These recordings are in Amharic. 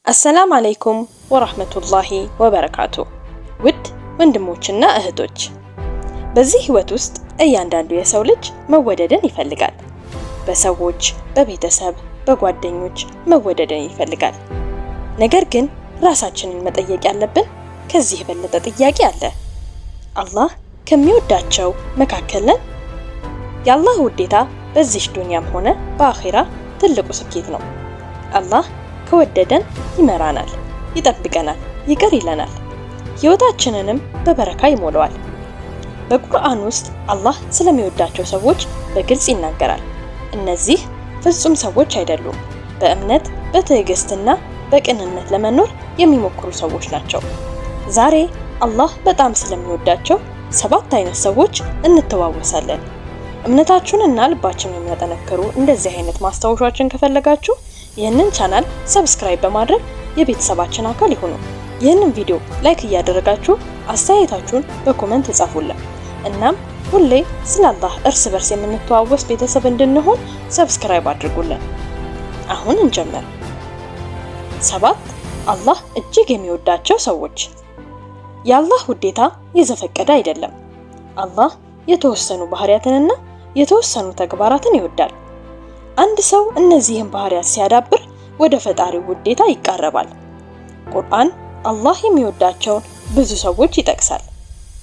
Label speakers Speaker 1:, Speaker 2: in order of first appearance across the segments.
Speaker 1: አሰላም አለይኩም ወራህመቱላሂ ወበረካቱ። ውድ ወንድሞችና እህቶች፣ በዚህ ህይወት ውስጥ እያንዳንዱ የሰው ልጅ መወደድን ይፈልጋል። በሰዎች፣ በቤተሰብ፣ በጓደኞች መወደድን ይፈልጋል። ነገር ግን ራሳችንን መጠየቅ ያለብን ከዚህ የበለጠ ጥያቄ አለ። አላህ ከሚወዳቸው መካከል ነን? የአላህ ውዴታ በዚህ ዱንያም ሆነ በአኺራ ትልቁ ስኬት ነው። አላህ ከወደደን ይመራናል፣ ይጠብቀናል፣ ይቅር ይለናል፣ ህይወታችንንም በበረካ ይሞላዋል። በቁርአን ውስጥ አላህ ስለሚወዳቸው ሰዎች በግልጽ ይናገራል። እነዚህ ፍጹም ሰዎች አይደሉም፣ በእምነት በትዕግስትና በቅንነት ለመኖር የሚሞክሩ ሰዎች ናቸው። ዛሬ አላህ በጣም ስለሚወዳቸው 7 አይነት ሰዎች እንተዋወሳለን። እምነታችሁንና ልባችሁን የሚያጠነክሩ እንደዚህ አይነት ማስታወሻዎችን ከፈለጋችሁ ይህንን ቻናል ሰብስክራይብ በማድረግ የቤተሰባችን አካል ይሁኑ። ይህንን ቪዲዮ ላይክ እያደረጋችሁ አስተያየታችሁን በኮሜንት ጻፉልን። እናም ሁሌ ስለ አላህ እርስ በርስ የምንተዋወስ ቤተሰብ እንድንሆን ሰብስክራይብ አድርጉልን። አሁን እንጀምር። 7 አላህ እጅግ የሚወዳቸው ሰዎች። የአላህ ውዴታ የዘፈቀደ አይደለም። አላህ የተወሰኑ ባህሪያትንና የተወሰኑ ተግባራትን ይወዳል። አንድ ሰው እነዚህን ባህሪያት ሲያዳብር ወደ ፈጣሪው ውዴታ ይቃረባል። ቁርአን አላህ የሚወዳቸውን ብዙ ሰዎች ይጠቅሳል።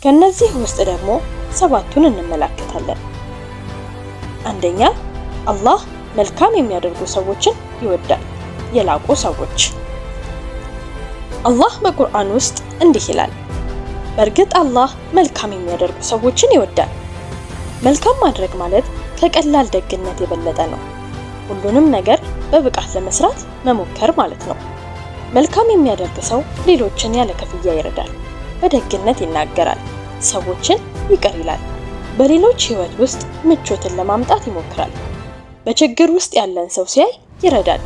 Speaker 1: ከነዚህ ውስጥ ደግሞ 7ቱን እንመለከታለን። አንደኛ፣ አላህ መልካም የሚያደርጉ ሰዎችን ይወዳል። የላቁ ሰዎች። አላህ በቁርአን ውስጥ እንዲህ ይላል፣ በእርግጥ አላህ መልካም የሚያደርጉ ሰዎችን ይወዳል። መልካም ማድረግ ማለት ከቀላል ደግነት የበለጠ ነው። ሁሉንም ነገር በብቃት ለመስራት መሞከር ማለት ነው። መልካም የሚያደርግ ሰው ሌሎችን ያለ ክፍያ ይረዳል፣ በደግነት ይናገራል፣ ሰዎችን ይቅር ይላል፣ በሌሎች ህይወት ውስጥ ምቾትን ለማምጣት ይሞክራል። በችግር ውስጥ ያለን ሰው ሲያይ ይረዳል፣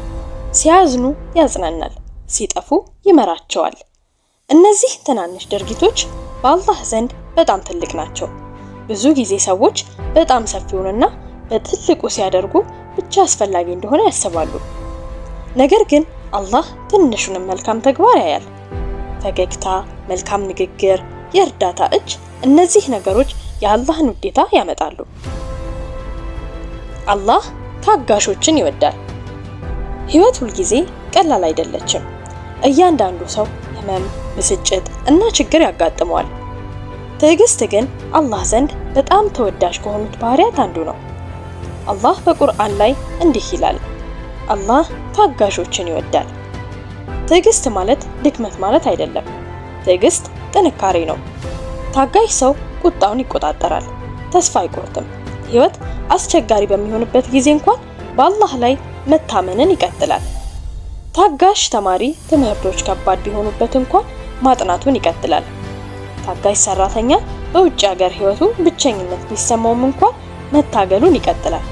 Speaker 1: ሲያዝኑ ያጽናናል፣ ሲጠፉ ይመራቸዋል። እነዚህ ትናንሽ ድርጊቶች በአላህ ዘንድ በጣም ትልቅ ናቸው። ብዙ ጊዜ ሰዎች በጣም ሰፊውንና በትልቁ ሲያደርጉ ብቻ አስፈላጊ እንደሆነ ያስባሉ። ነገር ግን አላህ ትንሹንም መልካም ተግባር ያያል። ፈገግታ፣ መልካም ንግግር፣ የእርዳታ እጅ፣ እነዚህ ነገሮች የአላህን ውዴታ ያመጣሉ። አላህ ታጋሾችን ይወዳል። ህይወት ሁልጊዜ ቀላል አይደለችም። እያንዳንዱ ሰው ህመም፣ ብስጭት እና ችግር ያጋጥመዋል። ትዕግስት ግን አላህ ዘንድ በጣም ተወዳጅ ከሆኑት ባህሪያት አንዱ ነው። አላህ በቁርአን ላይ እንዲህ ይላል፣ አላህ ታጋሾችን ይወዳል። ትዕግስት ማለት ድክመት ማለት አይደለም። ትዕግስት ጥንካሬ ነው። ታጋሽ ሰው ቁጣውን ይቆጣጠራል፣ ተስፋ አይቆርጥም። ህይወት አስቸጋሪ በሚሆንበት ጊዜ እንኳን በአላህ ላይ መታመንን ይቀጥላል። ታጋሽ ተማሪ ትምህርቶች ከባድ ቢሆኑበት እንኳን ማጥናቱን ይቀጥላል። ታጋሽ ሰራተኛ በውጭ ሀገር ህይወቱ ብቸኝነት ቢሰማውም እንኳን መታገሉን ይቀጥላል።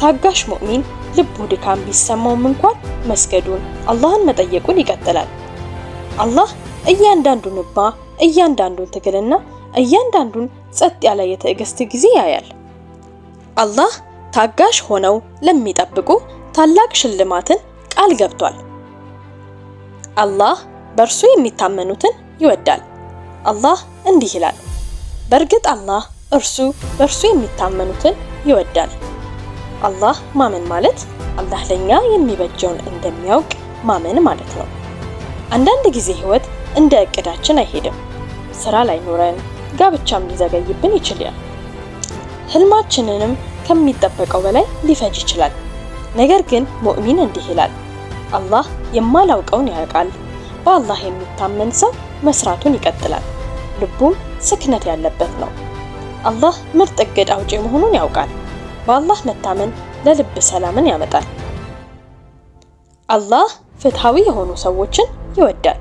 Speaker 1: ታጋሽ ሙእሚን ልቡ ድካም ቢሰማውም እንኳን መስገዱን፣ አላህን መጠየቁን ይቀጥላል። አላህ እያንዳንዱን እንባ፣ እያንዳንዱን ትግልና እያንዳንዱን ጸጥ ያለ የትዕግስት ጊዜ ያያል። አላህ ታጋሽ ሆነው ለሚጠብቁ ታላቅ ሽልማትን ቃል ገብቷል። አላህ በእርሱ የሚታመኑትን ይወዳል። አላህ እንዲህ ይላል፣ በእርግጥ አላህ በእርሱ የሚታመኑትን ይወዳል። አላህ ማመን ማለት አላህ ለኛ የሚበጀውን እንደሚያውቅ ማመን ማለት ነው። አንዳንድ ጊዜ ህይወት እንደ እቅዳችን አይሄድም። ስራ ላይኖረን፣ ጋብቻም ሊዘገይብን ይችላል። ህልማችንንም ከሚጠበቀው በላይ ሊፈጅ ይችላል። ነገር ግን ሙእሚን እንዲህ ይላል፣ አላህ የማላውቀውን ያውቃል። በአላህ የሚታመን ሰው መስራቱን ይቀጥላል፣ ልቡም ስክነት ያለበት ነው። አላህ ምርጥ እቅድ አውጪ መሆኑን ያውቃል። በአላህ መታመን ለልብ ሰላምን ያመጣል። አላህ ፍትሃዊ የሆኑ ሰዎችን ይወዳል።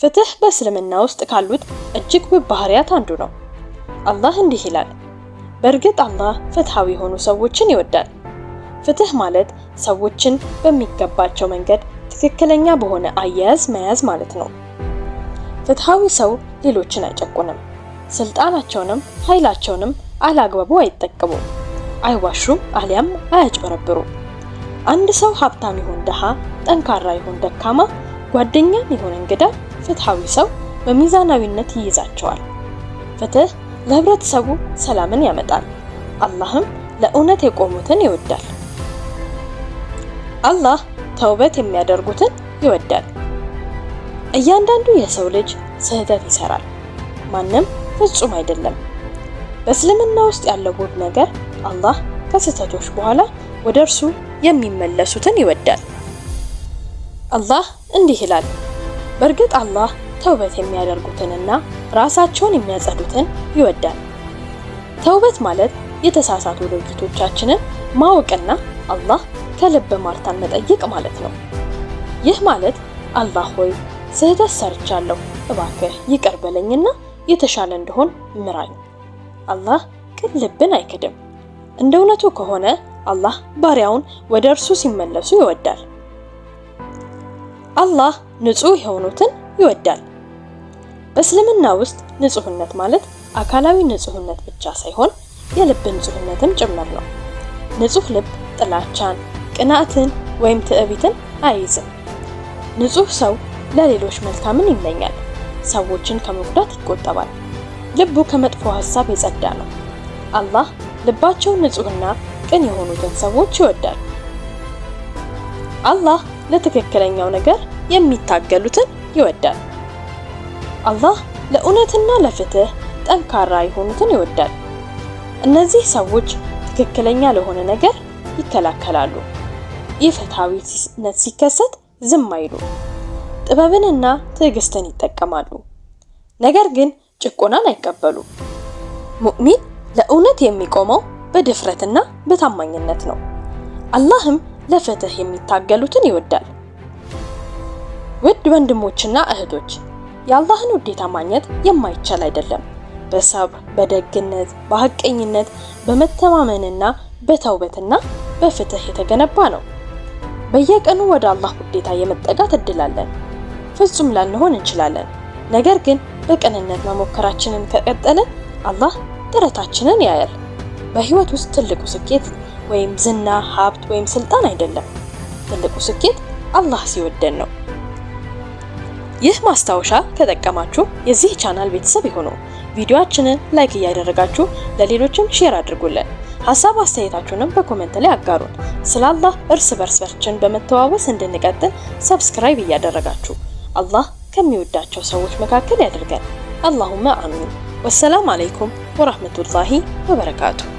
Speaker 1: ፍትህ በእስልምና ውስጥ ካሉት እጅግ ውብ ባህሪያት አንዱ ነው። አላህ እንዲህ ይላል፣ በእርግጥ አላህ ፍትሃዊ የሆኑ ሰዎችን ይወዳል። ፍትህ ማለት ሰዎችን በሚገባቸው መንገድ ትክክለኛ በሆነ አያያዝ መያዝ ማለት ነው። ፍትሃዊ ሰው ሌሎችን አይጨቁንም፣ ስልጣናቸውንም ኃይላቸውንም አላግባቡ አይጠቀሙም፣ አይዋሹም፣ አሊያም አያጭበረብሩም። አንድ ሰው ሀብታም ይሁን ደሃ፣ ጠንካራ ይሁን ደካማ፣ ጓደኛም ይሁን እንግዳ ፍትሃዊ ሰው በሚዛናዊነት ይይዛቸዋል። ፍትህ ለህብረተሰቡ ሰላምን ያመጣል። አላህም ለእውነት የቆሙትን ይወዳል። አላህ ተውበት የሚያደርጉትን ይወዳል። እያንዳንዱ የሰው ልጅ ስህተት ይሰራል። ማንም ፍጹም አይደለም። በእስልምና ውስጥ ያለው ውብ ነገር አላህ ከስህተቶች በኋላ ወደ እርሱ የሚመለሱትን ይወዳል። አላህ እንዲህ ይላል፣ በእርግጥ አላህ ተውበት የሚያደርጉትንና ራሳቸውን የሚያጸዱትን ይወዳል። ተውበት ማለት የተሳሳቱ ድርጊቶቻችንን ማወቅና አላህ ከልብ ማርታን መጠየቅ ማለት ነው። ይህ ማለት አላህ ሆይ ስህተት ሰርቻለሁ፣ እባክህ ይቅር በለኝና የተሻለ እንደሆን ምራኝ። አላህ ቅን ልብን አይክድም። እንደ እውነቱ ከሆነ አላህ ባሪያውን ወደ እርሱ ሲመለሱ ይወዳል። አላህ ንጹህ የሆኑትን ይወዳል። በእስልምና ውስጥ ንጹህነት ማለት አካላዊ ንጹህነት ብቻ ሳይሆን የልብ ንጹህነትም ጭምር ነው። ንጹህ ልብ ጥላቻን፣ ቅናትን ወይም ትዕቢትን አይይዝም። ንጹህ ሰው ለሌሎች መልካምን ይመኛል፣ ሰዎችን ከመጉዳት ይቆጠባል። ልቡ ከመጥፎ ሐሳብ የጸዳ ነው። አላህ ልባቸው ንጹህና ቅን የሆኑትን ሰዎች ይወዳል። አላህ ለትክክለኛው ነገር የሚታገሉትን ይወዳል። አላህ ለእውነትና ለፍትህ ጠንካራ የሆኑትን ይወዳል። እነዚህ ሰዎች ትክክለኛ ለሆነ ነገር ይከላከላሉ። ኢፍትሃዊነት ሲከሰት ዝም አይሉ፣ ጥበብንና ትዕግስትን ይጠቀማሉ። ነገር ግን ጭቆናን አይቀበሉ። ሙእሚን ለእውነት የሚቆመው በድፍረትና በታማኝነት ነው። አላህም ለፍትህ የሚታገሉትን ይወዳል። ውድ ወንድሞችና እህቶች፣ የአላህን ውዴታ ማግኘት የማይቻል አይደለም። በሰብር፣ በደግነት፣ በሐቀኝነት፣ በመተማመንና በተውበትና በፍትህ የተገነባ ነው። በየቀኑ ወደ አላህ ውዴታ የመጠጋት እድል አለን። ፍጹም ላንሆን እንችላለን። ነገር ግን በቅንነት መሞከራችንን ከቀጠልን አላህ ጥረታችንን ያያል። በህይወት ውስጥ ትልቁ ስኬት ወይም ዝና፣ ሀብት ወይም ስልጣን አይደለም። ትልቁ ስኬት አላህ ሲወደን ነው። ይህ ማስታወሻ ከጠቀማችሁ የዚህ ቻናል ቤተሰብ ይሁኑ። ቪዲዮአችንን ላይክ እያደረጋችሁ ለሌሎችም ሼር አድርጉልን። ሐሳብ አስተያየታችሁንም በኮሜንት ላይ አጋሩን። ስለ አላህ እርስ በርሳችን በመተዋወስ እንድንቀጥል ሰብስክራይብ እያደረጋችሁ አላህ ከሚወዳቸው ሰዎች መካከል ያድርገን። አላሁመ አሚን። ወሰላም አለይኩም ወራህመቱላሂ ወበረካቱ።